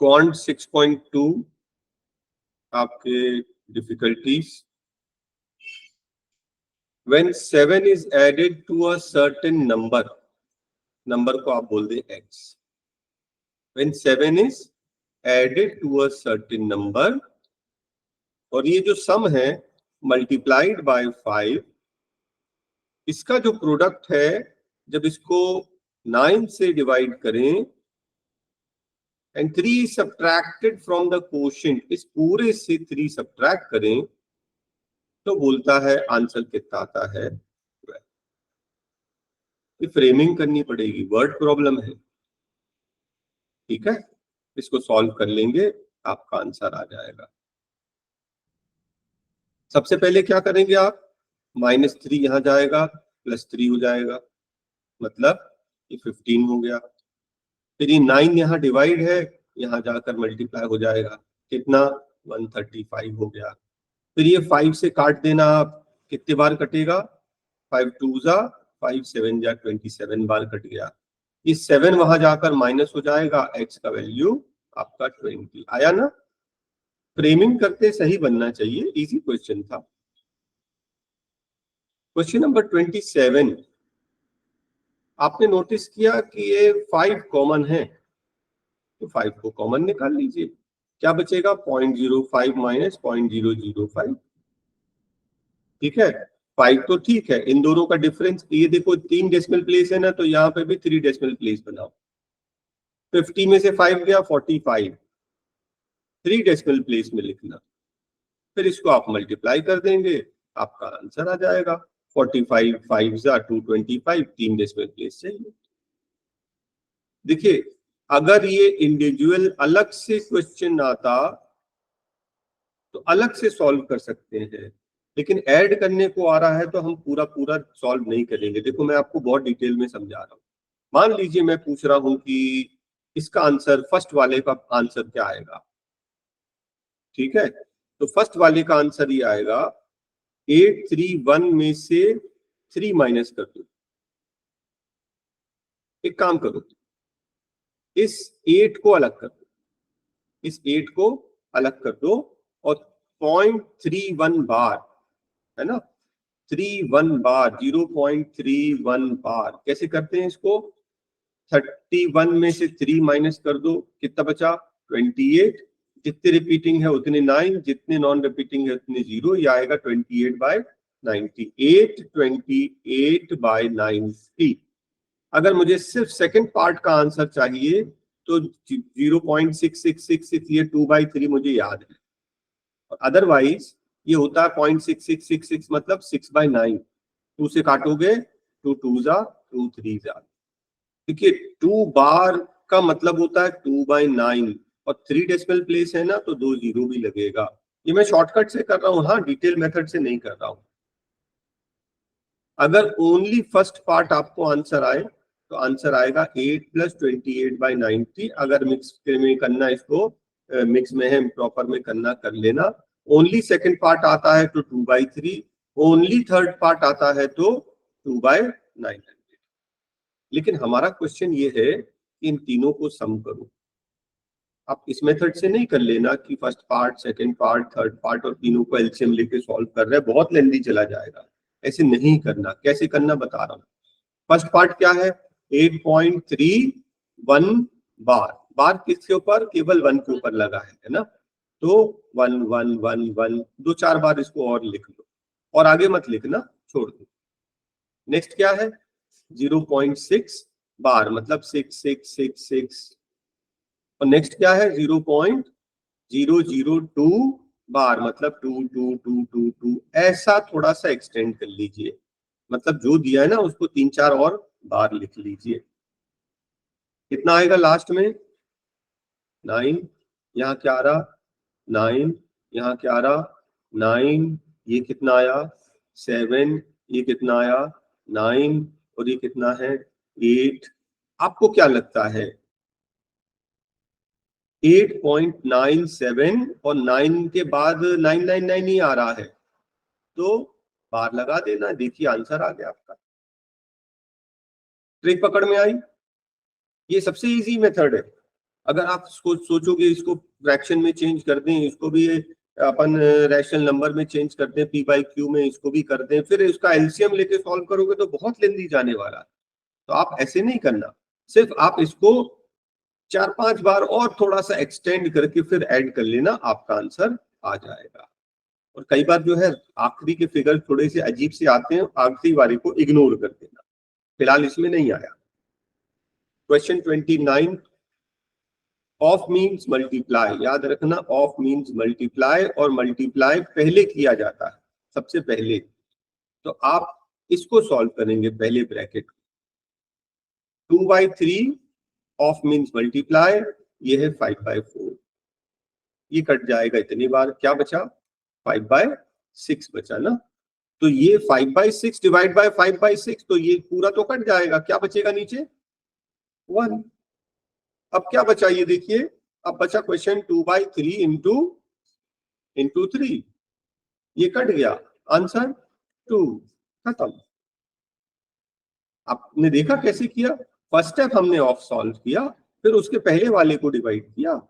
Quant 6.2 आपके difficulties. When 7 is added to a certain number, number को आप बोल दें x. When 7 is added to a certain number, और ये जो सम है multiplied by 5, इसका जो प्रोडक्ट है जब इसको 9 से डिवाइड करें and 3 subtracted from the quotient, इस पूरे से 3 सब्ट्रैक्ट करें तो बोलता है आंसर कितना आता है। ये फ्रेमिंग करनी पड़ेगी, वर्ड प्रॉब्लम है, ठीक है। इसको सॉल्व कर लेंगे, आपका आंसर आ जाएगा। सबसे पहले क्या करेंगे आप, -3 यहां जाएगा, +3 हो जाएगा, मतलब ये 15 हो गया। फिर ये 9 यहाँ डिवाइड है, यहाँ जाकर मल्टीप्लाई हो जाएगा, कितना 135 हो गया। फिर ये 5 से काट देना आप, कितने बार कटेगा, 5 2 जा 5 7 जा 27 बार कट गया। ये 7 वहां जाकर माइनस हो जाएगा, x का वैल्यू आपका 20 आया ना। फ्रेमिंग करते सही बनना चाहिए, इजी क्वेश्चन था। क्वेश्चन नंबर 27, आपने नोटिस किया कि ये 5 कॉमन है, तो 5 को कॉमन निकाल लीजिए, क्या बचेगा 0.05 माइनस 0.005, ठीक है। 5 तो ठीक है, इन दोनों का डिफरेंस, ये देखो 3 डेसिमल प्लेस है ना, तो यहाँ पे भी 3 डेसिमल प्लेस बनाओ। 50 में से 5 गया 45, 3 डेसिमल प्लेस में लिखना, फिर इसको आप मल्टीप्लाई कर देंगे, आपका आंसर आ जाएगा। 45 5 जा 225, 3 डेसिमल प्लेस चाहिए। देखिए अगर ये इंडिविजुअल अलग से क्वेश्चन आता तो अलग से सॉल्व कर सकते हैं, लेकिन ऐड करने को आ रहा है तो हम पूरा पूरा सॉल्व नहीं करेंगे। देखो मैं आपको बहुत डिटेल में समझा रहा हूँ। मान लीजिए मैं पूछ रहा हूं कि इसका आंसर, फर्स्ट वाले का आंसर क्या आएगा, ठीक है। तो फर्स्ट वाले का आंसर ये आएगा 831 में से 3 माइनस कर दो। एक काम करो, इस 8 को अलग कर दो, इस 8 को अलग कर दो और 0.31 बार, है ना, 31 बार, 0.31 बार कैसे करते हैं इसको, 31 में से 3 माइनस कर दो, कितना बचा 28, जितने रिपीटिंग है उतने 9, जितने नॉन रिपीटिंग है उतने 0, ये आएगा 28/90, 828/90। अगर मुझे सिर्फ सेकंड पार्ट का आंसर चाहिए तो 0.6666, ये 2/3 मुझे याद है, और अदरवाइज ये होता है 0.6666, मतलब 6/9, 2 से काटोगे 2 2 जा 2 3 जा। देखिए 2 बार का मतलब होता है 2/9, और 3 डेसिमल प्लेस है ना, तो 2 0 भी लगेगा। ये मैं शॉर्टकट से कर रहा हूँ, हाँ डिटेल मेथड से नहीं कर रहा हूँ। अगर ओनली फर्स्ट पार्ट आपको आंसर आए तो आंसर आएगा 8 + 28/90। अगर मिक्स में करना, इसको मिक्स में है प्रॉपर में करना कर लेना। ओनली सेकंड पार्ट आता है तो 2/3, ओनली थर्ड पार्ट आता है तो 2/900। लेकिन हमारा क्वेश्चन ये है कि इन तीनों को सम करो। आप इस मेथड से नहीं कर लेना कि first part, second part, third part और तीनों को एलसीएम लेके सॉल्व कर रहे हैं, बहुत लेंदी चला जाएगा। ऐसे नहीं करना, कैसे करना बता रहा हूँ। फर्स्ट पार्ट क्या है, 8.31 बार, बार किसके ऊपर, केवल 1 के ऊपर लगा है ना, तो 1 1 1 1, 2-4 बार इसको और लिख लो, और आगे मत लिखना, छोड़ दो। नेक्स्ट क्या है, 0.6 बार, मतलब 6 6 6 6, और नेक्स्ट क्या है 0.002 बार, मतलब 2 2 2 2 2। ऐसा थोड़ा सा एक्सटेंड कर लीजिए, मतलब जो दिया है ना उसको 3-4 और बार लिख लीजिए। कितना आएगा लास्ट में, 9, यहाँ क्या आ रहा 9, यहाँ क्या आ रहा 9, ये कितना आया 7, ये कितना आया 9, और ये कितना है 8। आपको क्या लगता है 8.97 और 9 के बाद 999 ही आ रहा है, तो बार लगा देना, देखिए आंसर आ गया आपका। ट्रिक पकड़ में आई, ये सबसे इजी मेथड है। अगर आप इसको सोचोगे इसको फ्रैक्शन में चेंज कर दें, इसको भी अपन रैशनल नंबर में चेंज कर दें, पी बाई क्यू में इसको भी कर दें, फिर इसका एलसीएम लेके सॉल्व करोगे तो बहुत लेंदी जाने वाला है। तो आप ऐसे नहीं करना, सिर्फ आप इसको 4-5 बार और थोड़ा सा एक्सटेंड करके फिर ऐड कर लेना, आपका आंसर आ जाएगा। और कई बार जो है आखिरी के फिगर थोड़े से अजीब से आते हैं, आखिरी वाली को इग्नोर कर देना, फिलहाल इसमें नहीं आया। Question 29, of means multiply. याद रखना, ऑफ मीन्स मल्टीप्लाई, और मल्टीप्लाई पहले किया जाता है, सबसे पहले। तो आप इसको सॉल्व करेंगे पहले ब्रैकेट। 2/3 ऑफ मीन्स मल्टीप्लाई, ये है 5/4, ये कट जाएगा इतनी बार, क्या बचा 5/6 बचा ना। तो ये 5/6 डिवाइड बाय 5/6, तो ये पूरा तो कट जाएगा, क्या बचेगा नीचे 1। अब क्या बचा ये देखिए, अब बचा क्वेश्चन 2/3 इंटू 3, ये कट गया, आंसर 2, खत्म। आपने देखा कैसे किया, फर्स्ट स्टेप हमने ऑफ सॉल्व किया, फिर उसके पहले वाले को डिवाइड किया,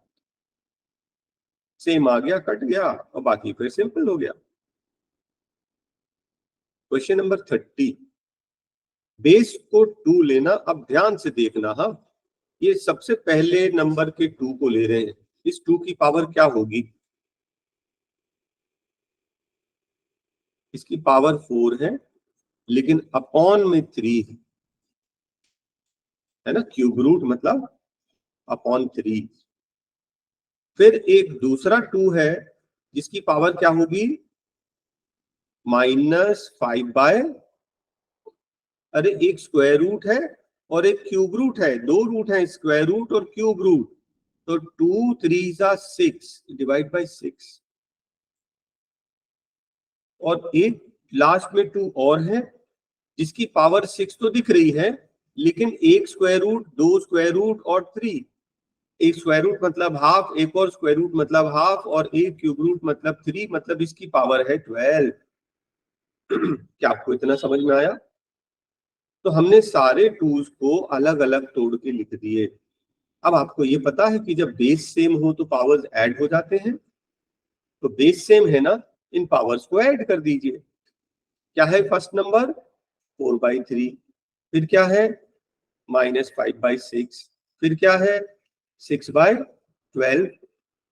सेम आ गया, कट गया, और बाकी फिर सिंपल हो गया। क्वेश्चन नंबर 30, बेस को 2 लेना। अब ध्यान से देखना, हाँ, ये सबसे पहले नंबर के 2 को ले रहे हैं, इस 2 की पावर क्या होगी, इसकी पावर 4 है, लेकिन अपॉन में 3 है ना, क्यूब रूट मतलब अपॉन 3। फिर एक दूसरा 2 है जिसकी पावर क्या होगी -5/, अरे एक स्क्वायर रूट है और एक क्यूब रूट है, 2 रूट है, स्क्वायर रूट और क्यूब रूट, तो 2 3 6 डिवाइड बाय 6। और एक लास्ट में 2 और है जिसकी पावर 6 तो दिख रही है, लेकिन एक स्क्वायर रूट, 2 स्क्वायर रूट और 3, एक स्क्वायर रूट मतलब हाफ, एक और स्क्वायर रूट मतलब हाफ, और एक क्यूब रूट मतलब 3, मतलब इसकी पावर है 12। क्या आपको इतना समझ में आया? तो हमने सारे टूल्स को अलग अलग तोड़ के लिख दिए। अब आपको ये पता है कि जब बेस सेम हो तो पावर्स ऐड हो जाते हैं, तो बेस सेम है ना, इन पावर्स को ऐड कर दीजिए। क्या है फर्स्ट नंबर 4/3, फिर क्या है -5/6, फिर क्या है 6/12,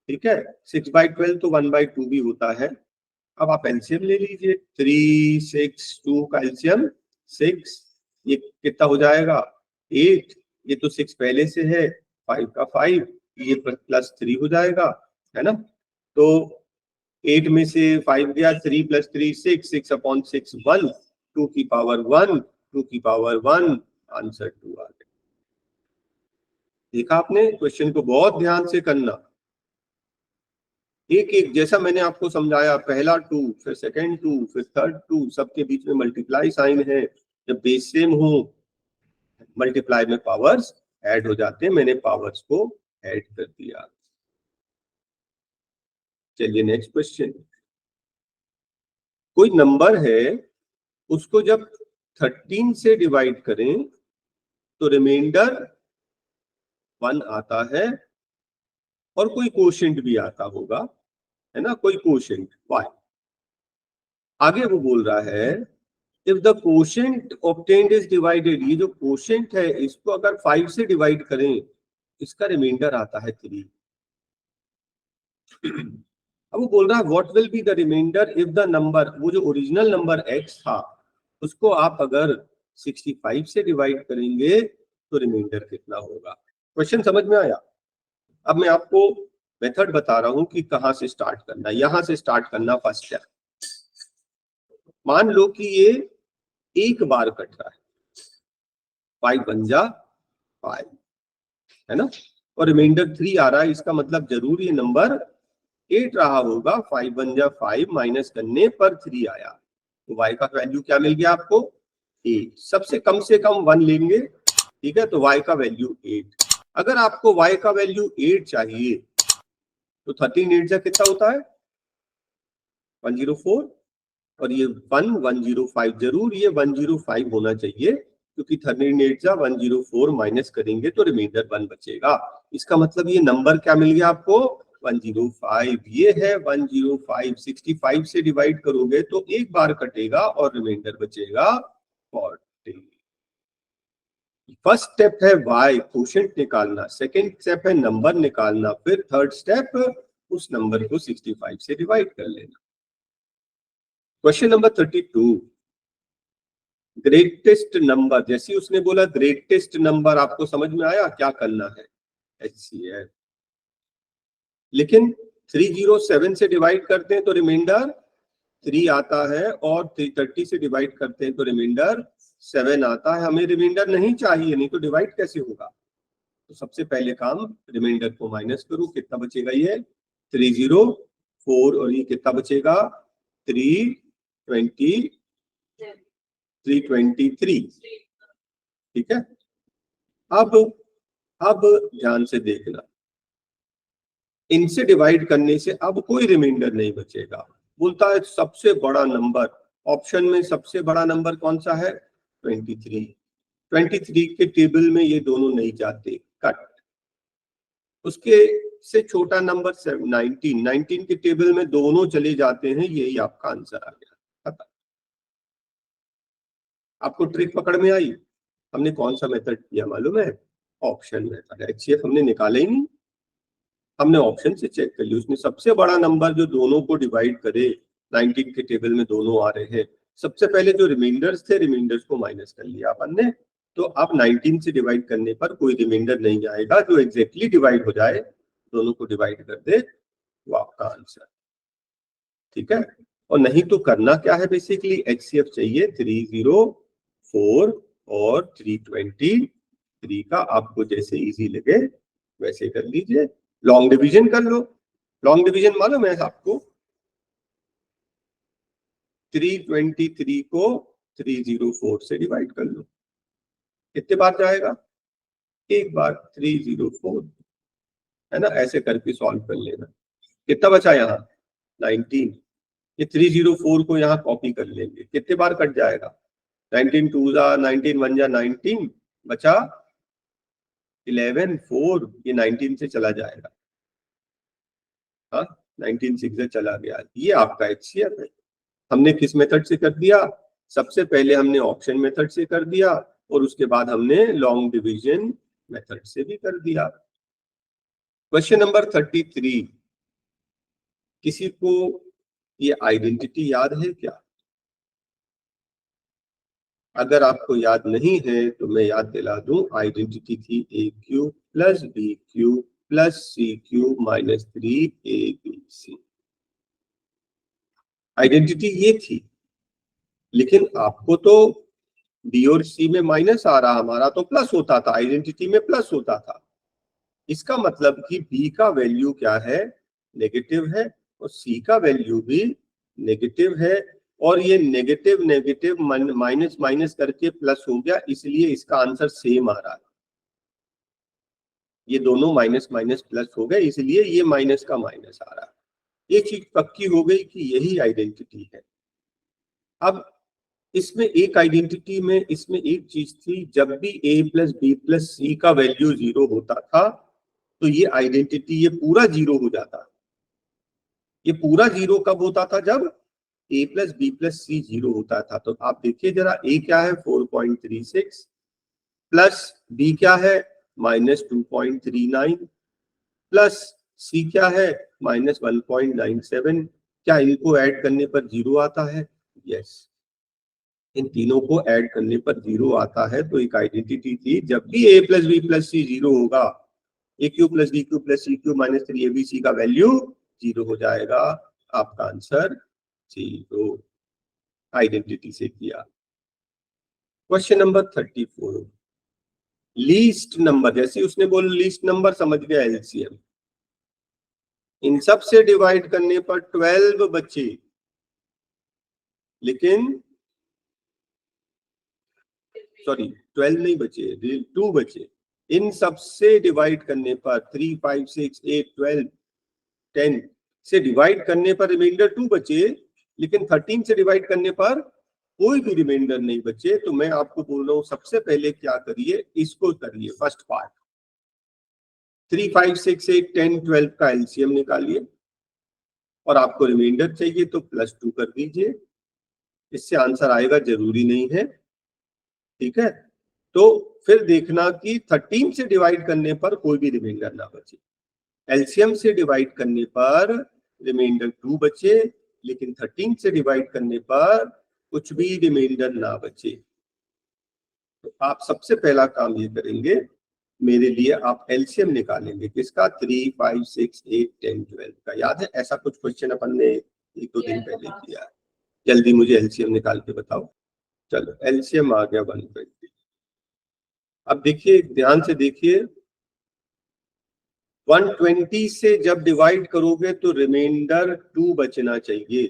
ठीक है, 6/12 तो 1/2 भी होता है। अब आप एलसीएम ले लीजिए, 3 6 2 का एलसीएम 6, ये कितना हो जाएगा 8, ये तो 6 पहले से है, 5 का 5, ये +3 हो जाएगा, है ना। तो 8 में से 5 गया, 3 + 3 6, 6/6 1, 2 की पावर 1, 2 की पावर 1, आंसर 2 आ गया। देखा आपने, क्वेश्चन को बहुत ध्यान से करना, एक एक जैसा मैंने आपको समझाया, पहला 2, फिर सेकंड 2, फिर थर्ड 2, सबके बीच में मल्टीप्लाई साइन है, जब बेस सेम हो मल्टीप्लाई में पावर्स ऐड हो जाते हैं, मैंने पावर्स को ऐड कर दिया। चलिए नेक्स्ट क्वेश्चन, कोई नंबर है उसको जब 13 से डिवाइड करें तो रिमाइंडर 1 आता है, और कोई कोशेंट भी आता होगा, है ना, कोई कोशेंट y। आगे वो बोल रहा है if the quotient obtained is divided, ये जो कोशेंट है इसको अगर 5 से डिवाइड करें, इसका रिमाइंडर आता है 3। अब वो बोल रहा है what will be the remainder if the number, वो जो ओरिजिनल नंबर x था उसको आप अगर 65 से डिवाइड करेंगे तो रिमाइंडर कितना होगा। क्वेश्चन समझ में आया? अब मैं आपको मेथड बता रहा हूं कि कहां से स्टार्ट करना, यहां से स्टार्ट करना फर्स्ट स्टेप। मान लो कि ये एक बार कट रहा है, 5 बन जा 5, है ना, और रिमाइंडर 3 आ रहा है, इसका मतलब जरूर ये नंबर 8 रहा होगा। 5 बन जा 5 माइनस करने पर 3 आया, तो y का वैल्यू क्या मिल गया आपको 8। सबसे कम से कम 1 लेंगे, ठीक है, तो y का वैल्यू 8। अगर आपको y का वैल्यू 8 चाहिए तो 13 8 जा कितना होता है 104, और ये 1 105, जरूर ये 105 होना चाहिए, क्योंकि 38 104 माइनस करेंगे तो रिमाइंडर 1 बचेगा। इसका मतलब ये नंबर क्या मिल गया आपको, 105। ये है 105, 65 से डिवाइड करोगे तो एक बार कटेगा और रिमाइंडर बचेगा 40। फर्स्ट स्टेप है y क्वोशिएंट निकालना, सेकंड स्टेप है नंबर निकालना, फिर थर्ड स्टेप उस नंबर को 65 से डिवाइड कर लेना। क्वेश्चन नंबर 32, ग्रेटेस्ट नंबर, जैसे उसने बोला ग्रेटेस्ट नंबर, आपको समझ में आया क्या करना है, HCF। लेकिन 307 से डिवाइड करते हैं तो रिमाइंडर 3 आता है, और 330 से डिवाइड करते हैं तो रिमाइंडर 7 आता है। हमें रिमाइंडर नहीं चाहिए, नहीं तो डिवाइड कैसे होगा। तो सबसे पहले काम, रिमाइंडर को माइनस करो, कितना बचेगा, ये 304, और ये कितना बचेगा 323। ठीक है। अब ध्यान से देखना, इनसे डिवाइड करने से अब कोई रिमाइंडर नहीं बचेगा। बोलता है सबसे बड़ा नंबर, ऑप्शन में सबसे बड़ा नंबर कौन सा है, 23। 23 के टेबल में ये दोनों नहीं जाते, कट। उसके से छोटा नंबर 19 के टेबल में दोनों चले जाते हैं, यही आपका आंसर आ गया। खत्म। आपको ट्रिक पकड़ में आई। हमने कौन सा मेथड किया मालूम है, ऑप्शन मेथड। HCF हमने निकाला ही नहीं, हमने ऑप्शन से चेक कर लिया। उसने सबसे बड़ा नंबर जो दोनों को डिवाइड करे, 19 के टेबल में दोनों आ रहे हैं, सबसे पहले जो रिमाइंडर्स थे, रिमाइंडर्स को माइनस कर लिया अपन ने। तो अब 19 से डिवाइड करने पर कोई रिमाइंडर नहीं आएगा, जो एग्जैक्टली डिवाइड हो जाए, दोनों को डिवाइड कर दे, वो आपका आंसर। ठीक है। और नहीं तो करना क्या है, बेसिकली HCF चाहिए 304 और 323 का, आपको जैसे इजी लगे वैसे कर लीजिए। लॉन्ग डिवीजन कर लो। लॉन्ग डिवीजन मालूम है आपको, 323 को 304 से डिवाइड कर लो, कितने बार जाएगा, एक बार, 304, है ना। ऐसे करके सॉल्व कर लेना। कितना बचा यहाँ, 19। ये 304 को यहाँ कॉपी कर लेंगे, कितने बार कट जाएगा, 19 2 जा 19 1 जा 19, बचा 11 4, ये 19 से चला जाएगा, हाँ 19 6 से चला गया। ये आपका HCF है। हमने किस मेथड से कर दिया, सबसे पहले हमने ऑप्शन मेथड से कर दिया, और उसके बाद हमने लॉन्ग डिवीजन मेथड से भी कर दिया। क्वेश्चन नंबर 33, किसी को ये आइडेंटिटी याद है क्या? अगर आपको याद नहीं है तो मैं याद दिला दूं, आइडेंटिटी थी AQ plus BQ plus CQ minus 3ABC। Identity ये थी, लेकिन आपको तो B और C में माइनस आ रहा, हमारा तो प्लस होता था, आइडेंटिटी में प्लस होता था। इसका मतलब कि B का वैल्यू क्या है, नेगेटिव है, और C का वैल्यू भी नेगेटिव है, और ये नेगेटिव नेगेटिव माइनस माइनस करके प्लस हो गया, इसलिए इसका आंसर सेम आ रहा है। ये दोनों माइनस माइनस प्लस हो गए, इसलिए ये माइनस का माइनस आ रहा है। ये चीज पक्की हो गई कि यही आइडेंटिटी है। अब इसमें एक आइडेंटिटी में, इसमें एक चीज थी, जब भी A plus B plus C का वैल्यू 0 होता था तो ये आइडेंटिटी, ये पूरा 0 हो जाता। ये पूरा 0 कब होता था, जब A plus B plus C 0 होता था। तो आप देखिए जरा, A क्या है 4.36, प्लस B क्या है -2.39, प्लस C क्या है -1.97। क्या इनको ऐड करने पर 0 आता है? यस, इन तीनों को ऐड करने पर 0 आता है। तो एक आइडेंटिटी थी, जब भी A plus B plus C 0 होगा, AQ plus BQ plus CQ minus 3ABC का वैल्यू 0 हो जाएगा। आपका आंसर 0, आइडेंटिटी से किया। क्वेश्चन नंबर 34, लीस्ट नंबर, जैसे उसने बोला लीस्ट नंबर, समझ गया LCM। इन सब से डिवाइड करने पर 12 बचे, लेकिन सॉरी 12 नहीं बचे, 2 बचे। इन सब से डिवाइड करने पर 3 5 6 8 12 10 से डिवाइड करने पर रिमाइंडर 2 बचे, लेकिन 13 से डिवाइड करने पर कोई भी रिमाइंडर नहीं बचे, तो मैं आपको बोल रहा हूं सबसे पहले क्या करिए, इसको करिए फर्स्ट पार्ट। 3, 5, 6, 8, 10, 12 का एलसीएम निकालिए और आपको रिमाइंडर चाहिए तो +2 कर दीजिए। इससे आंसर आएगा जरूरी नहीं है, ठीक है। तो फिर देखना कि 13 से डिवाइड करने पर कोई भी रिमाइंडर ना बचे, एलसीएम से डिवाइड करने पर रिमाइंडर 2 बचे, लेकिन 13 से डिवाइड करने पर कुछ भी रिमाइंडर ना बचे। तो आप सबसे पहला काम ये करेंगे, मेरे लिए आप एलसीएम निकालेंगे किसका, 3, 5, 6, 8, 10, 12 का। याद है ऐसा कुछ क्वेश्चन अपन ने 1-2 दिन पहले किया है। जल्दी मुझे एलसीएम निकाल के बताओ। चलो एलसीएम आ गया 120। अब देखिए ध्यान से देखिए, 120 से जब डिवाइड करोगे तो रिमाइंडर 2 बचना चाहिए।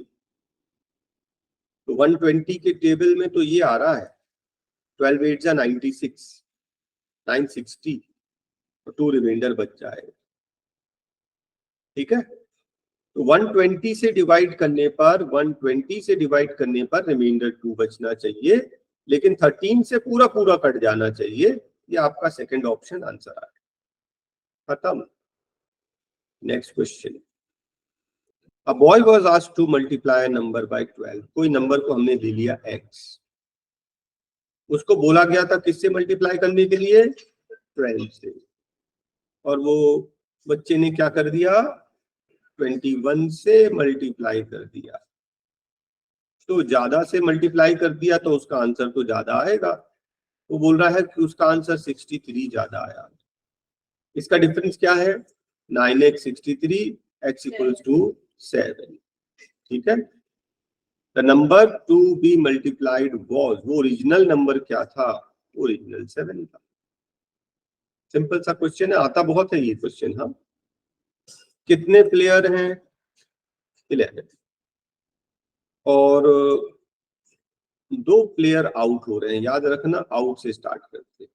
तो 120 के टेबल में तो ये आ रहा है 12 8 जा 96, 960, तो 2 रिमाइंडर बच जाएगा, ठीक है। तो 120 से डिवाइड करने पर, 120 से डिवाइड करने पर रिमाइंडर 2 बचना चाहिए, लेकिन 13 से पूरा पूरा कट जाना चाहिए। ये आपका सेकंड ऑप्शन आंसर आ गया, खत्म। Next question. A boy was asked to multiply a number by 12। कोई नंबर को हमने ले लिया x, उसको बोला गया था किससे मल्टीप्लाई करने के लिए, 12 से, और वो बच्चे ने क्या कर दिया, 21 से मल्टीप्लाई कर दिया। तो ज्यादा से मल्टीप्लाई कर दिया तो उसका आंसर तो ज्यादा आएगा। वो बोल रहा है कि उसका आंसर 63 ज्यादा आया। इसका डिफरेंस क्या है, 9x 63, x = 7, ठीक है। The number to be multiplied was, वो ओरिजिनल नंबर क्या था, ओरिजिनल 7 था। सिंपल सा क्वेश्चन है, आता बहुत है ये क्वेश्चन। हाँ, कितने प्लेयर हैं, 11, और 2 प्लेयर आउट हो रहे हैं। याद रखना आउट से स्टार्ट करते हैं।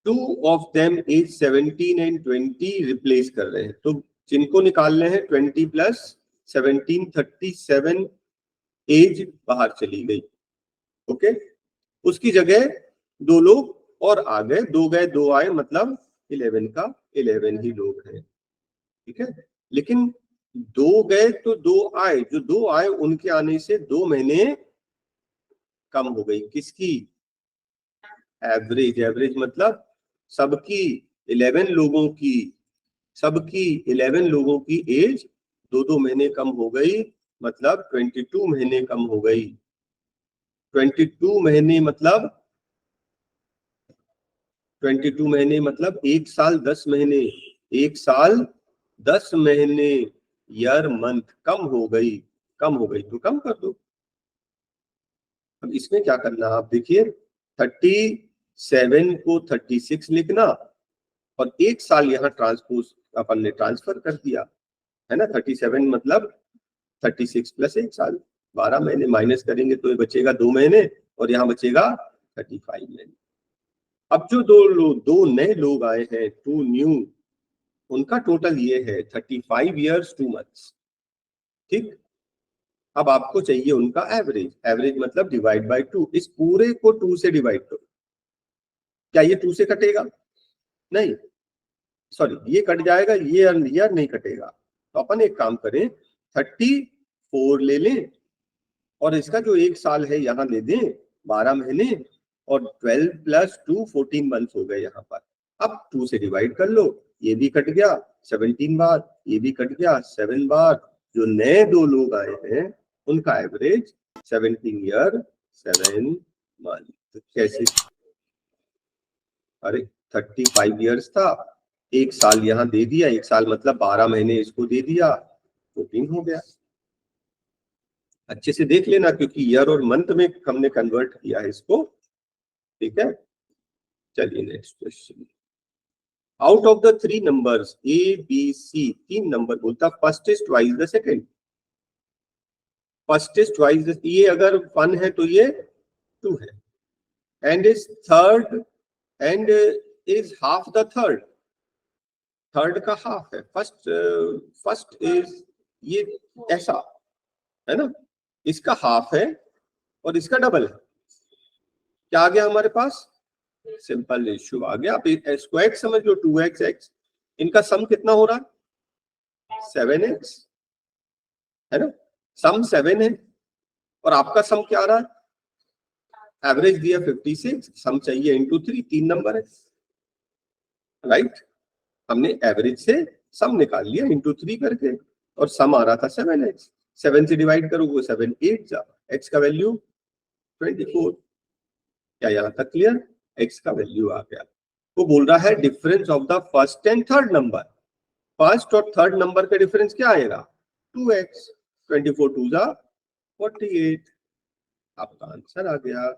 2 of them as 17 and 20 replace कर रहे हैं, तो जिनको निकालने हैं 20 + 17, 37 एज बाहर चली गई, ओके। उसकी जगह 2 लोग और आ गए, 2 गए 2 आए, मतलब 11 का 11 ही लोग हैं, ठीक है। लेकिन 2 गए तो 2 आए, जो 2 आए उनके आने से 2 महीने कम हो गई। किसकी, एवरेज। एवरेज मतलब सबकी 11 लोगों की, सबकी 11 लोगों की एज 2-2 महीने कम हो गई, मतलब 22 महीने कम हो गई। 22 महीने मतलब 22 महीने मतलब 1 साल 10 महीने, 1 साल 10 महीने, ईयर मंथ कम हो गई, कम हो गई तो कम कर दो। अब इसमें क्या करना, आप देखिए 37 को 36 लिखना, और 1 साल यहाँ ट्रांसपोज अपन ने ट्रांसफर कर दिया, है ना। 37 मतलब 36 + 1 साल, 12 महीने माइनस करेंगे तो ये बचेगा 2 महीने, और यहाँ बचेगा 35 महीने। अब जो 2 नए लोग आए हैं, 2 न्यू, उनका टोटल ये है 35 ईयर्स 2 मंथ्स, ठीक। अब आपको चाहिए उनका एवरेज। एवरेज मतलब डिवाइड बाय 2। इस पूरे को 2 से डिवाइड करो। क्या ये 2 से कटेगा, नहीं, सॉरी, ये कट जाएगा, ये ईयर नहीं कटेगा। तो अपन एक काम करें, 34 ले लें, और इसका जो 1 साल है यहाँ ले दें, 12 महीने, और 12 + 2 14 मंथ्स हो गए यहाँ पर। अब 2 से डिवाइड कर लो, ये भी कट गया 17 बार, ये भी कट गया 7 बार। जो नए 2 लोग आए हैं उनका एवरेज 17 ईयर 7 मंथ। तो कैसे, अरे 35 ईयर्स था, 1 साल यहाँ दे दिया, 1 साल मतलब 12 महीने इसको दे दिया, 14 हो गया। अच्छे से देख लेना, क्योंकि ईयर और मंथ में हमने कन्वर्ट किया है इसको, ठीक है। चलिए next question. Out of the 3 numbers A B C, 3 number बोलता first is twice the second. First is twice, ये अगर 1 है तो ये 2 है, and is third, and is half the third, third का हाफ है। फर्स्ट इज ये ऐसा, है ना, इसका हाफ है और इसका डबल है। क्या आ गया हमारे पास? सिंपल रेशियो आ गया। आप इसको x समझ लो, 2x x, इनका सम कितना हो रहा है? 7x, है ना? सम 7 है और आपका सम क्या आ रहा है? एवरेज दिया 56, सम चाहिए इंटू 3, 3 नंबर है, राइट? हमने एवरेज से सम निकाल लिया इंटू 3 करके, और सम आ रहा था 7x। 7 से डिवाइड करोगे 7 8 जा, x का वैल्यू 24। क्या यहाँ तक क्लियर? x का वैल्यू आ गया। वो बोल रहा है difference of the first and third number. First और थर्ड नंबर का डिफरेंस क्या आएगा? 2x। 24 2 जा 48। आपका आंसर आ गया।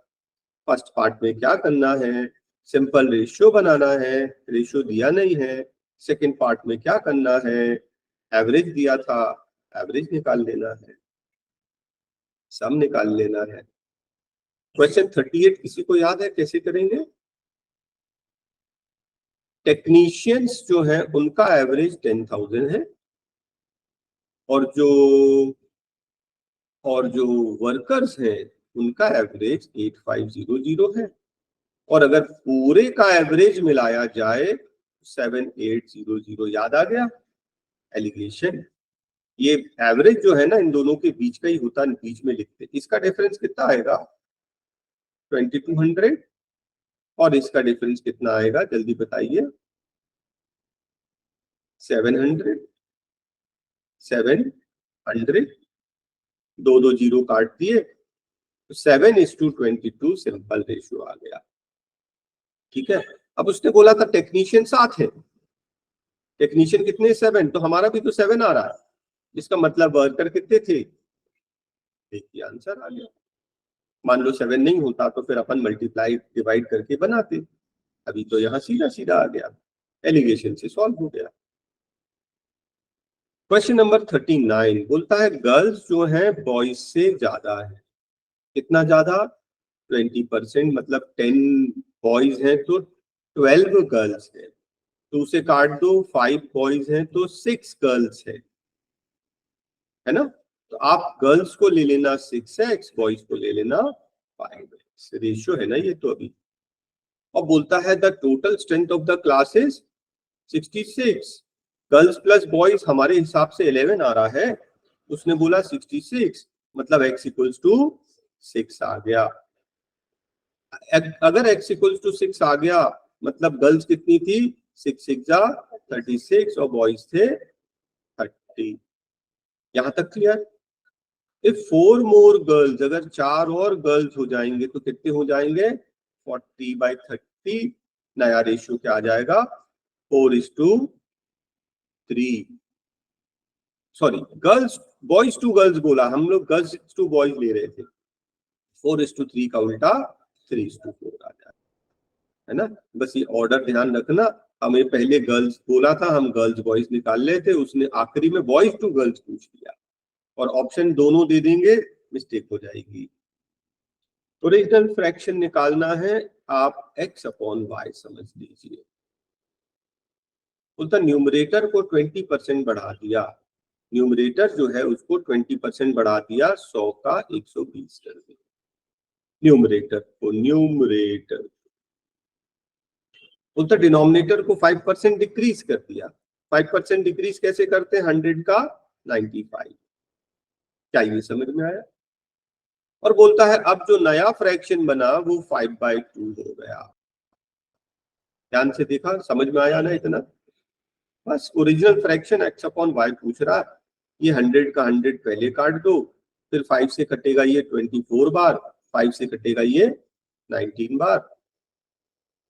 फर्स्ट पार्ट में क्या करना है? सिंपल रेशियो बनाना है, रेशियो दिया नहीं है। सेकंड पार्ट में क्या करना है? एवरेज दिया था, एवरेज निकाल लेना है, सम निकाल लेना है। क्वेश्चन 38 किसी को याद है कैसे करेंगे? टेक्नीशियंस जो है उनका एवरेज 10,000 है, और जो वर्कर्स हैं उनका एवरेज 8500 है। और अगर पूरे का एवरेज मिलाया जाए 7800। याद आ गया एलिगेशन? ये एवरेज जो है ना इन दोनों के बीच का ही होता है, बीच में लिखते। इसका डिफरेंस कितना आएगा? 2200। और इसका डिफरेंस कितना आएगा जल्दी बताइए? 700। 700, दो दो जीरो काट दिए, 7:22 सिंपल रेशियो आ गया। ठीक है। अब उसने बोला था टेक्नीशियन 7 है, टेक्नीशियन कितने? 7, तो हमारा भी तो 7 आ रहा है, इसका मतलब वर्कर कितने थे? देखिए आंसर आ गया। मान लो 7 नहीं होता तो फिर अपन मल्टीप्लाई डिवाइड करके बनाते, अभी तो यहाँ सीधा सीधा आ गया, एलिगेशन से सॉल्व हो गया। क्वेश्चन नंबर 39 बोलता है गर्ल्स जो है बॉयज से ज्यादा है। कितना ज्यादा? 20%, मतलब 10 बॉयज हैं तो 12 गर्ल्स है। तो उसे काट दो, 5 बॉयज हैं तो 6 गर्ल्स है ना? तो आप गर्ल्स को ले लेना 6x, बॉयज को ले लेना 5x। रेशियो है ना ये तो अभी। और बोलता है the total strength of the class is 66। Girls plus boys हमारे हिसाब से 11 आ रहा है, उसने बोला 66, मतलब x इक्वल्स टू 6 आ गया। अगर x इक्वल्स टू 6 आ गया मतलब गर्ल्स कितनी थी? 6 6 जा 36 और बॉयज थे 30। यहां तक क्लियर? इफ 4 मोर गर्ल्स, अगर 4 और गर्ल्स हो जाएंगे तो कितने हो जाएंगे? 40/30। नया रेशियो क्या आ जाएगा? 4:3। Sorry, girls boys to girls बोला, हम लोग गर्ल्स टू बॉयज ले रहे थे। 4:3 का उल्टा 3:4 आ जाए, है ना? बस ये ऑर्डर ध्यान रखना। हमें पहले गर्ल्स बोला था, हम गर्ल्स बॉयज निकाल रहे थे, उसने आखिरी में बॉयज टू गर्ल्स पूछ लिया, और ऑप्शन दोनों दे देंगे, मिस्टेक हो जाएगी। ओरिजिनल फ्रैक्शन निकालना है, आप x/y समझ लीजिए। बोलता न्यूमरेटर को 20% बढ़ा दिया, न्यूमरेटर जो है उसको 20% बढ़ा दिया, 100 का 120 कर दिया। न्यूमरेटर को न्यूमरेटर बोलता डिनोमिनेटर को 5% डिक्रीज कर दिया। 5% डिक्रीज कैसे करते हैं? 100 का 95। क्या ये समझ में आया? और बोलता है अब जो नया फ्रैक्शन बना वो 5/2 हो गया। ध्यान से देखा, समझ में आया ना इतना? बस ओरिजिनल फ्रैक्शन x/y पूछ रहा है। ये 100 का 100 पहले काट दो, फिर 5 से कटेगा ये 24 बार, 5 से कटेगा ये 19 बार,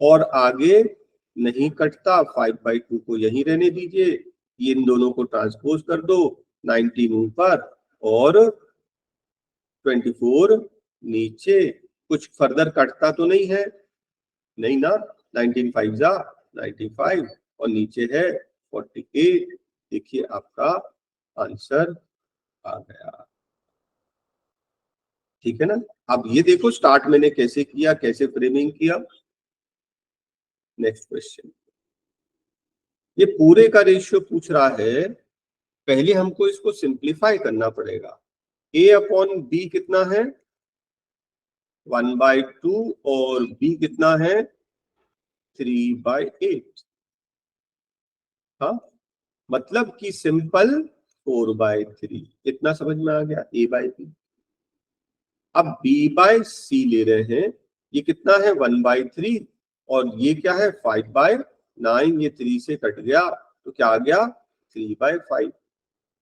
और आगे नहीं कटता। 5/2 को यहीं रहने दीजिए, ये इन दोनों को ट्रांसपोज कर दो, 19 ऊपर और 24 नीचे। कुछ फर्दर कटता तो नहीं है? नहीं ना। 19 5 जा 95 और नीचे है 48। देखिए आपका आंसर आ गया। ठीक है ना? अब ये देखो स्टार्ट मैंने कैसे किया, कैसे फ्रेमिंग किया। नेक्स्ट क्वेश्चन, ये पूरे का रेशियो पूछ रहा है, पहले हमको इसको सिंप्लीफाई करना पड़ेगा। A अपॉन बी कितना है 1/2 और B कितना है 3/8। हाँ, मतलब कि सिंपल 4/3। इतना समझ में आ गया A/B। अब B/C ले रहे हैं, ये कितना है 1/3 और ये क्या है 5/9। ये 3 से कट गया तो क्या आ गया 3/5।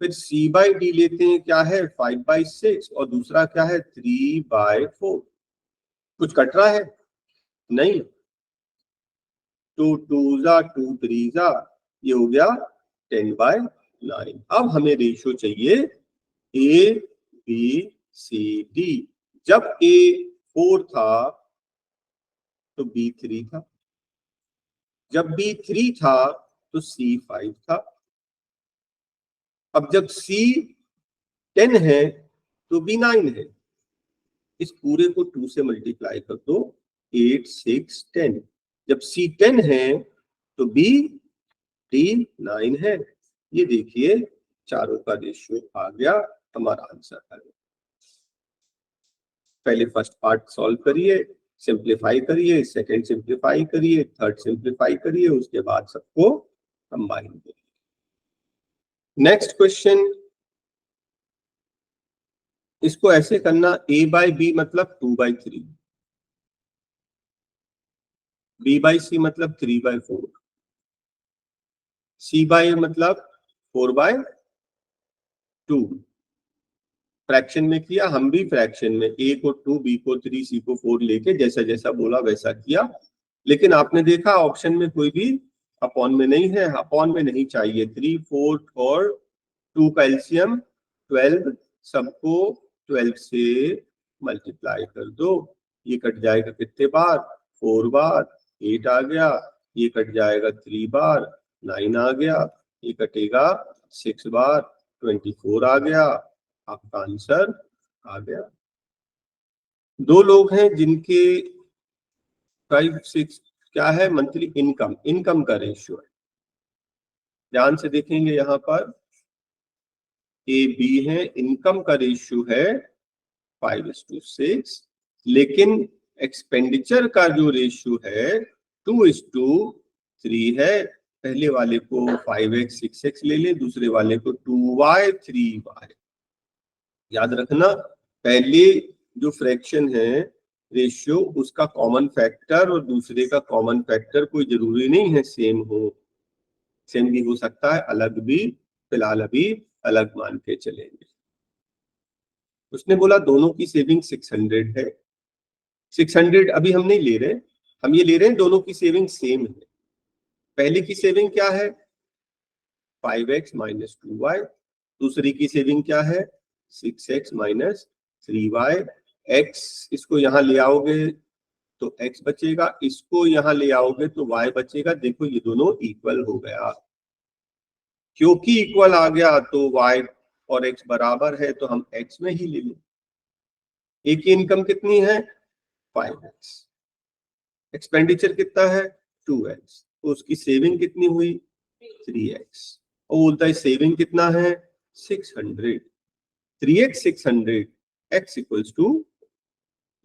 फिर C/D लेते हैं, क्या है 5/6 और दूसरा क्या है 3/4। कुछ कट रहा है नहीं, 2 2 जा 2 3 जा, ये हो गया 10/9। अब हमें रेशियो चाहिए ABCD। जब A 4 था तो B 3 था, जब B 3 था तो C 5 था। अब जब C 10 है तो B 9 है। इस पूरे को 2 से मल्टीप्लाई कर दो, 8 6 10। जब C 10 है तो B D 9 है। ये देखिए चारों का रेशियो आ गया, हमारा आंसर आ गया। पहले फर्स्ट पार्ट सॉल्व करिए, सिंप्लीफाई करिए, सेकंड सिंप्लीफाई करिए, थर्ड सिंप्लीफाई करिए, उसके बाद सबको कंबाइन करिए। नेक्स्ट क्वेश्चन, इसको ऐसे करना A/B मतलब 2/3, B/C मतलब 3/4, C/A मतलब 4/2। फ्रैक्शन में किया, हम भी फ्रैक्शन में A को 2, B को 3, C को 4 लेके जैसा जैसा बोला वैसा किया। लेकिन आपने देखा ऑप्शन में कोई भी अपॉन में नहीं है, अपॉन में नहीं चाहिए। 3 4 और 2 का एलसीएम 12, सबको 12 से मल्टीप्लाई कर दो। ये कट जाएगा कितने बार 4 बार, 8 आ गया। ये कट जाएगा 3 बार, 9 आ गया। ये कटेगा 6 बार, 24 आ गया। आपका आंसर आ गया। दो लोग हैं जिनके 5 6 क्या है मंथली इनकम, इनकम का रेशियो है। ध्यान से देखेंगे यहाँ पर A B है, इनकम का रेशियो है 5:6, लेकिन एक्सपेंडिचर का जो रेशियो है 2:3 है। पहले वाले को 5x 6x ले ले, दूसरे वाले को 2y 3y। याद रखना, पहले जो फ्रैक्शन है रेशियो, उसका कॉमन फैक्टर और दूसरे का कॉमन फैक्टर कोई जरूरी नहीं है सेम हो, सेम भी हो सकता है, अलग भी। फिलहाल अभी अलग मान के चलेंगे। उसने बोला दोनों की सेविंग 600 है। 600 अभी हम नहीं ले रहे, हम ये ले रहे हैं दोनों की सेविंग सेम है। पहले की सेविंग क्या है 5x - 2y, दूसरी की सेविंग क्या है 6x - 3y। x इसको यहाँ ले आओगे तो x बचेगा, इसको यहाँ ले आओगे तो y बचेगा। देखो ये दोनों इक्वल हो गया, क्योंकि इक्वल आ गया तो y और x बराबर है तो हम x में ही ले लें। एक की इनकम कितनी है 5x, एक्सपेंडिचर कितना है 2x, तो उसकी सेविंग कितनी हुई 3x। और बोलता है सेविंग कितना है 600, 3x 600, x इक्वल्स टू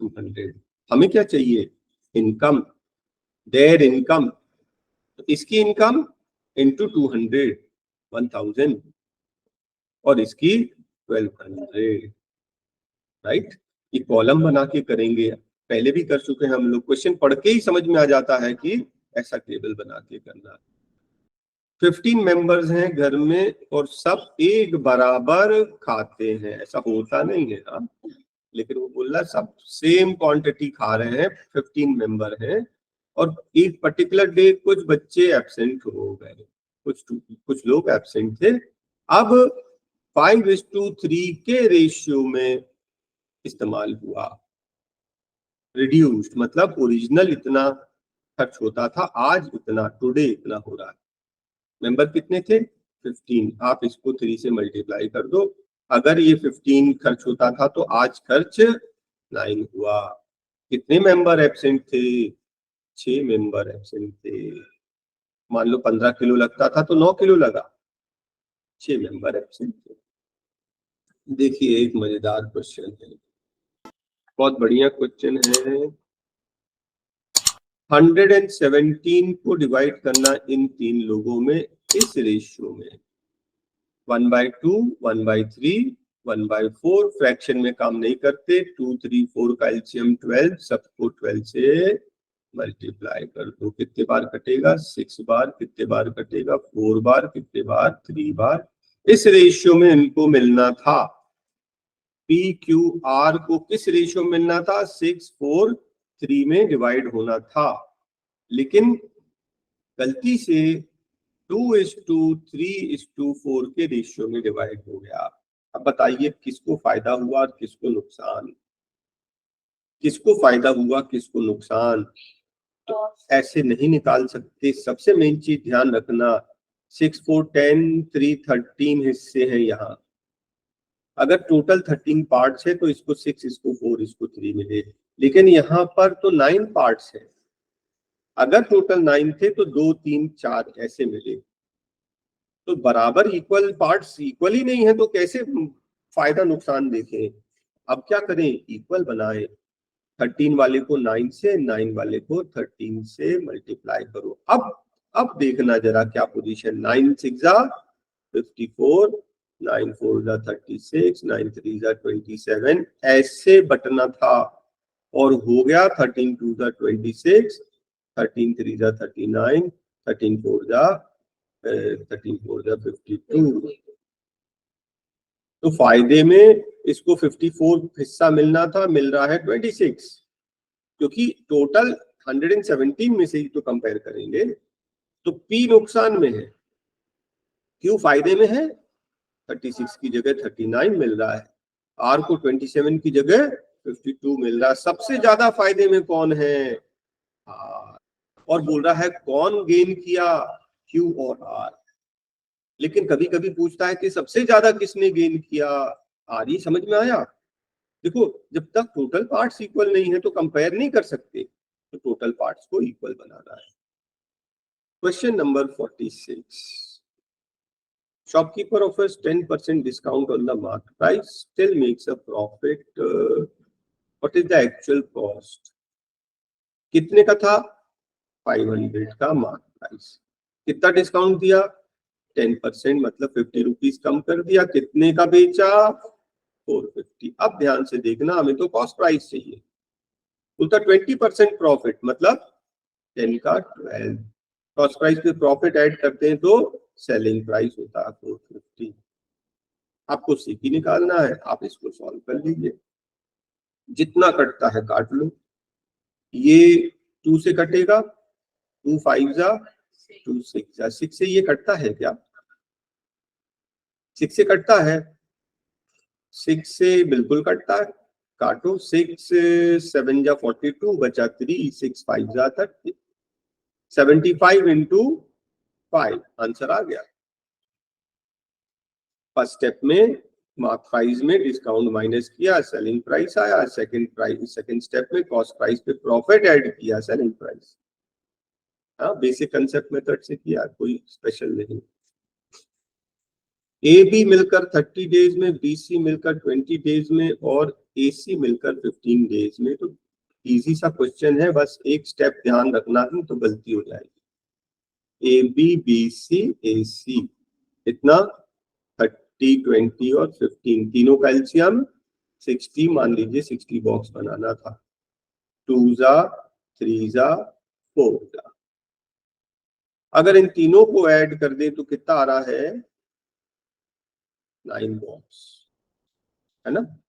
200। हमें क्या चाहिए इनकम, देयर इनकम। तो इसकी इनकम इंटू 200 1000 और इसकी 1200, राइट। ये कॉलम बना के करेंगे, पहले भी कर चुके हैं हम लोग, क्वेश्चन पढ़ के ही समझ में आ जाता है कि ऐसा टेबल बना के करना। 15 मेंबर्स हैं घर में और सब एक बराबर खाते हैं, ऐसा होता नहीं है हाँ, लेकिन वो बोल रहा सब सेम क्वांटिटी खा रहे हैं। 15 मेंबर हैं और एक पर्टिकुलर डे कुछ बच्चे एब्सेंट हो गए, कुछ लोग एब्सेंट थे। अब 5:3 के रेशियो में इस्तेमाल हुआ। रिड्यूस्ड मतलब ओरिजिनल इतना खर्च होता था, आज इतना, टुडे इतना हो रहा है। मेंबर कितने थे 15, आप इसको 3 से मल्टीप्लाई कर दो। अगर ये 15 खर्च होता था तो आज खर्च 9 हुआ। कितने मेंबर एब्सेंट थे 6 मेंबर एब्सेंट थे। मान लो 15 किलो लगता था तो 9 किलो लगा, 6 मेंबर एब्सेंट थे। देखिए एक मजेदार क्वेश्चन है, बहुत बढ़िया क्वेश्चन है। 117 को डिवाइड करना इन 3 लोगों में इस रेशियो में 1/2, 1/3, 1/4। फ्रैक्शन में काम नहीं करते। 2, 3, 4 का एलसीएम 12, सबको 12 से मल्टीप्लाई कर दो। कितने बार कटेगा? 6 बार। कितने बार कटेगा? 4 बार। कितने बार? 3 बार। इस रेशियो में इनको मिलना था। पी क्यू आर को किस रेशियो में मिलना था? 6, 4, 3 में डिवाइड होना था, लेकिन गलती से 2:3:4 के रेशियो में डिवाइड हो गया। अब बताइए किसको फायदा हुआ और किसको नुकसान? किसको फायदा हुआ, किसको नुकसान? तो ऐसे नहीं निकाल सकते। सबसे मेन चीज ध्यान रखना, 6, 4, 10, 3, 13 हिस्से हैं यहाँ। अगर टोटल 13 पार्ट्स है तो इसको 6, इसको 4, इसको 3 मिले, लेकिन यहाँ पर तो 9 पार्ट्स है। अगर टोटल 9 थे तो 2, 3, 4 ऐसे मिले। तो बराबर इक्वल पार्ट्स इक्वल ही नहीं है, तो कैसे फायदा नुकसान देखें? अब क्या करें? इक्वल बनाए। 13 वाले को 9 से, 9 वाले को 13 से मल्टीप्लाई करो। अब देखना जरा क्या पोजीशन। 9 6 54, 9 4 36, 9 3 27 ऐसे बटना था, और हो गया 13 2 26, 13 3 39, 13 4 52। तो फायदे में इसको 54 हिस्सा मिलना था, मिल रहा है 26, क्योंकि टोटल 117 में से ही तो कंपेयर करेंगे। तो पी नुकसान में है, क्यू फायदे में है। 36 की जगह 39 मिल रहा है, आर को 27 की जगह 52 मिल रहा है। सबसे ज्यादा फायदे में कौन है? आर। और बोल रहा है कौन गेन किया? क्यू और आर। लेकिन कभी कभी पूछता है कि सबसे ज्यादा किसने गेन किया? आर। ही समझ में आया? देखो, जब तक टोटल पार्ट्स इक्वल नहीं है तो कंपेयर नहीं कर सकते, तो टोटल पार्ट्स को इक्वल बनाना है। Question number 46। Shopkeeper offers 10% discount on the market price, still makes a profit. What is the actual cost? कितने का था? 500 का मार्केट प्राइस। कितना डिस्काउंट दिया? 10%, मतलब 50 रुपीज कम कर दिया। कितने का बेचा? 450। अब ध्यान से देखना, हमें तो कॉस्ट प्राइस चाहिए। बोलता 20% प्रॉफिट, मतलब 10 का 12। कॉस्ट प्राइस पे प्रॉफिट ऐड करते हैं तो सेलिंग प्राइस होता है 450। आपको सीपी निकालना है, आप इसको सॉल्व कर लीजिए। जितना कटता है काट लो। ये 2 से कटेगा, 2 5 जा 2 6 जा 6 से ये कटता है क्या? 6 से कटता है, 6 से बिल्कुल कटता है। काटो। 6 7 जा 42, बचा 3, 6 5 जा 30, 75 इंटू 5, आंसर आ गया। फर्स्ट स्टेप में मार्क प्राइस में डिस्काउंट माइनस किया, सेलिंग प्राइस आया। सेकंड स्टेप में कॉस्ट प्राइस पे प्रॉफिट ऐड किया, सेलिंग प्राइस। हाँ, बेसिक कंसेप्ट मेथड से किया, कोई स्पेशल नहीं। ए बी मिलकर 30 डेज में, बी सी मिलकर 20 डेज में, और ए सी मिलकर 15 डेज में। तो इजी सा क्वेश्चन है, बस एक स्टेप ध्यान रखना है तो गलती हो जाएगी। ए बी, बी सी, ए सी, इतना 30, 20 और 15, तीनों का एलसीएम 60। मान लीजिए 60 बॉक्स बनाना था। 2 जा 3 जा 4 जा। अगर इन तीनों को ऐड कर दे तो कितना आ रहा है? 9 बॉक्स, है ना?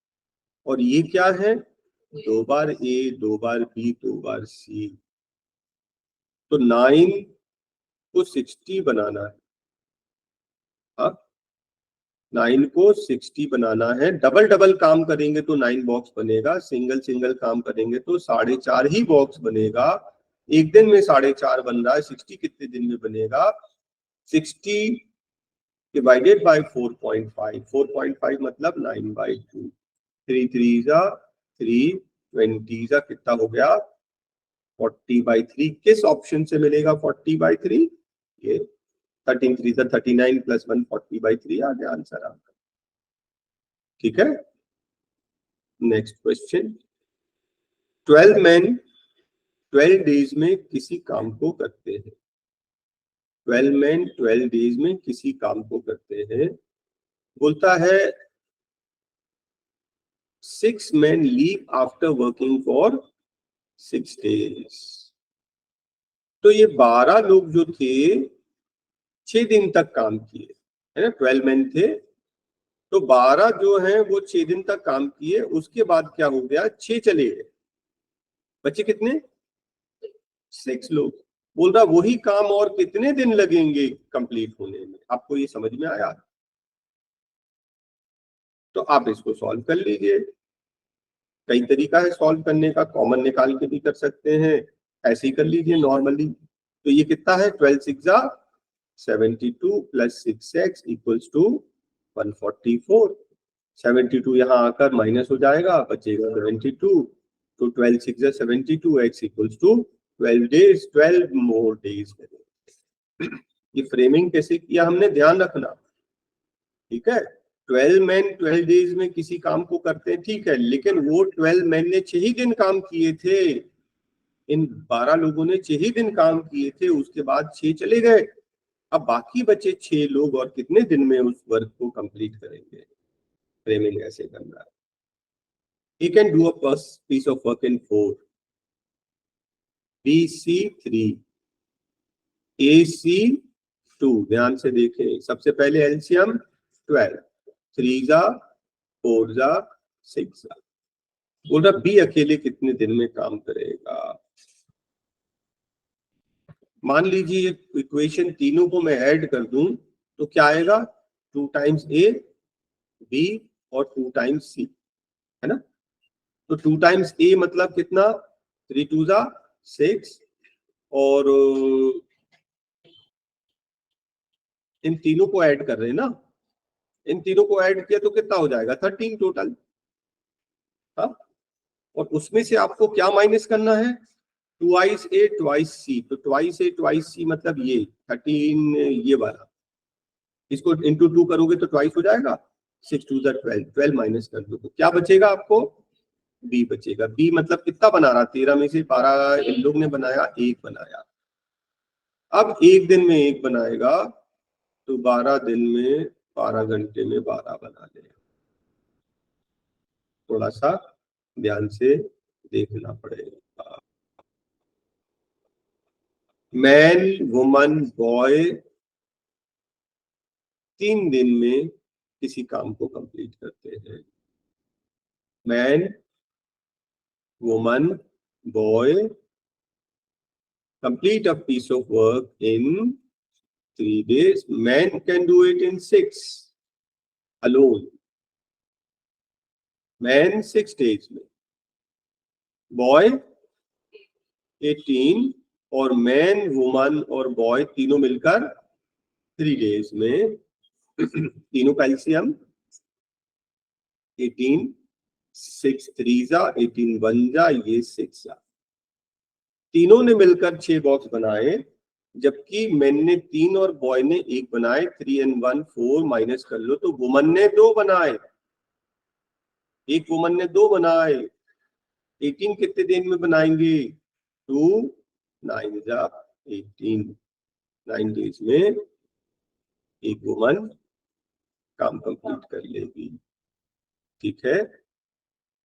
और ये क्या है? 2 बार ए, 2 बार बी, 2 बार सी। तो 9 को 60 बनाना है। हाँ, 9 को 60 बनाना है। डबल डबल काम करेंगे तो 9 बॉक्स बनेगा, सिंगल सिंगल काम करेंगे तो 4.5 ही बॉक्स बनेगा। एक दिन में 4.5 बन रहा है, 60 कितने दिन में बनेगा? 60 डिवाइडेड बाय 4.5, 4.5 मतलब 9/2। 3 3 जा 3, 20 जा कितना हो गया? 40/3। किस ऑप्शन से मिलेगा 40/3? ये 13 3 जा 39 प्लस 1, 40/3 आ गया आंसर आपका। ठीक है। नेक्स्ट क्वेश्चन, 12 मैन 12 डेज में किसी काम को करते हैं। 12 मैन 12 डेज में किसी काम को करते हैं। बोलता है 6 men leave after working for 6 days। तो ये 12 लोग जो थे 6 दिन तक काम किए, है ना, 12 मैन थे, तो 12 जो हैं वो 6 दिन तक काम किए, उसके बाद क्या हो गया, 6 चले गए, बचे कितने, 6 लोग। बोल रहा वही काम और कितने दिन लगेंगे कंप्लीट होने में। आपको ये समझ में आया? तो आप इसको सॉल्व कर लीजिए। कई तरीका है सॉल्व करने का, कॉमन निकाल के भी कर सकते हैं, ऐसे ही कर लीजिए नॉर्मली। तो ये कितना है, 12 6 72 प्लस 6x इक्वल्स टू 144। 72 यहाँ आकर माइनस हो जाएगा, बचेगा 72। तो 12 6 72, x equals to 12 days, 12 more days. ये फ्रेमिंग कैसे किया हमने, ध्यान रखना, ठीक है। 12 मैन 12 डेज में किसी काम को करते हैं, ठीक है, लेकिन वो 12 मैन ने 6 ही दिन काम किए थे। इन 12 लोगों ने 6 ही दिन काम किए थे, उसके बाद 6 चले गए। अब बाकी बचे 6 लोग और कितने दिन में उस वर्क को कंप्लीट करेंगे। फ्रेमिंग ऐसे करना है। He can do a piece of work in 4, BC 3, AC 2। ध्यान से देखें, सबसे पहले एलसीएम 12, 3 जा 4 जा 6 जा। बोल रहा बी अकेले कितने दिन में काम करेगा। मान लीजिए इक्वेशन तीनों को मैं ऐड कर दूं तो क्या आएगा, 2 टाइम्स ए बी और 2 टाइम्स सी, है ना। तो 2 टाइम्स ए मतलब कितना, 3 2 जा 6, और इन तीनों को ऐड कर रहे हैं ना, इन तीनों को ऐड किया तो कितना हो जाएगा, 13 टोटल। हाँ, और उसमें से आपको क्या माइनस करना है, ट्वाइस ए ट्वाइस सी। तो ट्वाइस ए ट्वाइस सी मतलब ये 13, ये वाला, इसको इंटू 2 करोगे तो ट्वाइस हो जाएगा, 6 2 12, 12 माइनस कर दो तो क्या बचेगा आपको, बी बचेगा। बी मतलब कितना बना रहा, 13 में से 12 इन लोग ने बनाया, 1 बनाया। अब एक दिन में 1 बनाएगा तो 12 दिन में 12 घंटे में 12 बना लेगा। थोड़ा सा ध्यान से देखना पड़ेगा। मैन वुमन बॉय 3 दिन में किसी काम को कंप्लीट करते हैं। Man woman boy complete a piece of work in 3 days. Man can do it in 6 alone. Man 6 days में, बॉय 18, और मैन वुमन और बॉय तीनों मिलकर 3 डेज में। तीनों का एलसीएम 18 6 3 जा 18 1 जा, ये 6 जा। तीनों ने मिलकर 6 बॉक्स बनाए, जबकि मैन ने 3 और बॉय ने 1 बनाए। 3 and 1 4 माइनस कर लो तो वुमन ने 2 बनाए, एक वुमन ने 2 बनाए। 18 कितने दिन में बनाएंगे, 2 9 जा 18, 9 डेज में एक वुमन काम कंप्लीट कर लेगी, ठीक है।